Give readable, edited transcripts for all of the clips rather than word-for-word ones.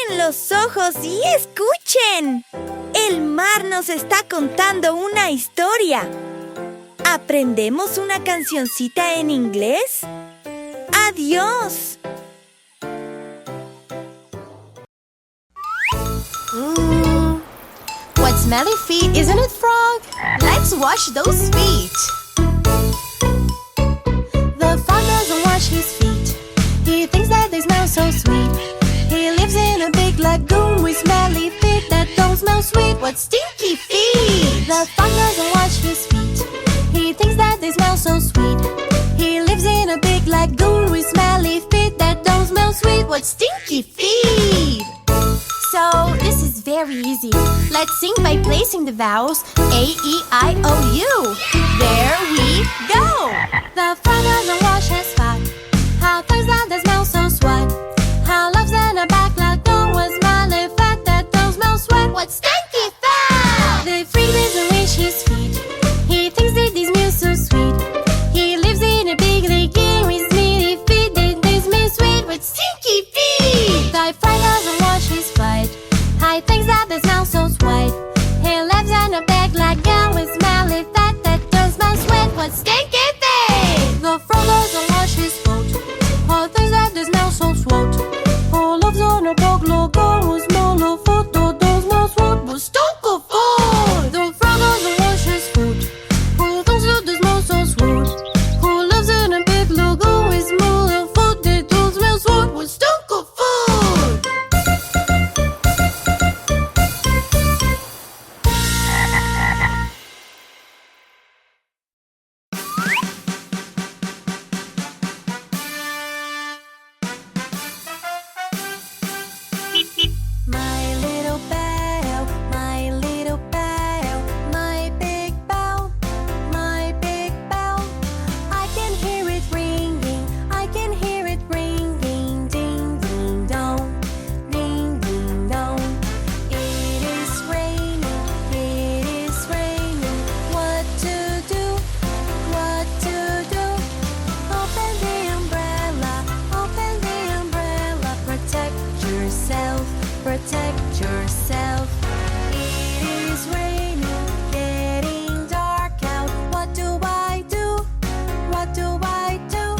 Cierren los ojos y escuchen. El mar nos está contando una historia. ¿Aprendemos una cancioncita en inglés? ¡Adiós! What smelly feet, isn't it, frog? Let's wash those feet. The frog doesn't wash his feet. He thinks that they smell so sweet. He lives in a big lagoon with smelly feet that don't smell sweet. What stinky feet! The frog doesn't wash his feet. He thinks that they smell so sweet. He lives in a big lagoon with smelly feet that don't smell sweet. What stinky feet! So, this is very easy. Let's sing by placing the vowels A-E-I-O-U. There we go! The frog doesn't wash his butt. How thinks that they smell so sweat. How lives in a back lagoon with smelly fat that don't smell sweat. What stinky fat! The frog doesn't wash his feet. He thinks that they smell so sweet. He lives in a big lagoon with smelly feet that they smell sweet. What stinky feet! The frog doesn't wash his butt. I think that they smell so sweet. He lives in a big lagoon with smelly fat that don't smell sweet. What stinky feet! The frog doesn't wash his foot. I think that they smell so sweet. He lives in a big lagoon with smelly foot that don't smell sweet. What stinky feet! The frog doesn't wash his foot. I think that they smell so sweet. He lives in a big lagoon with smelly foot that don't smell sweet. What stinky feet! My little bell, my little bell, my big bell, my big bell. I can hear it ringing, I can hear it ringing, ding ding dong, ding ding dong. It is raining, what to do, what to do? Open the umbrella, protect yourself. Protect yourself. It is raining, getting dark out. What do I do? What do I do?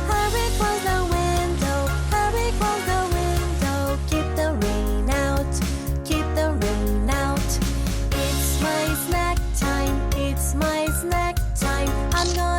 Hurry, close the window. Hurry, close the window. Keep the rain out. Keep the rain out. It's my snack time. It's my snack time. I'm gonna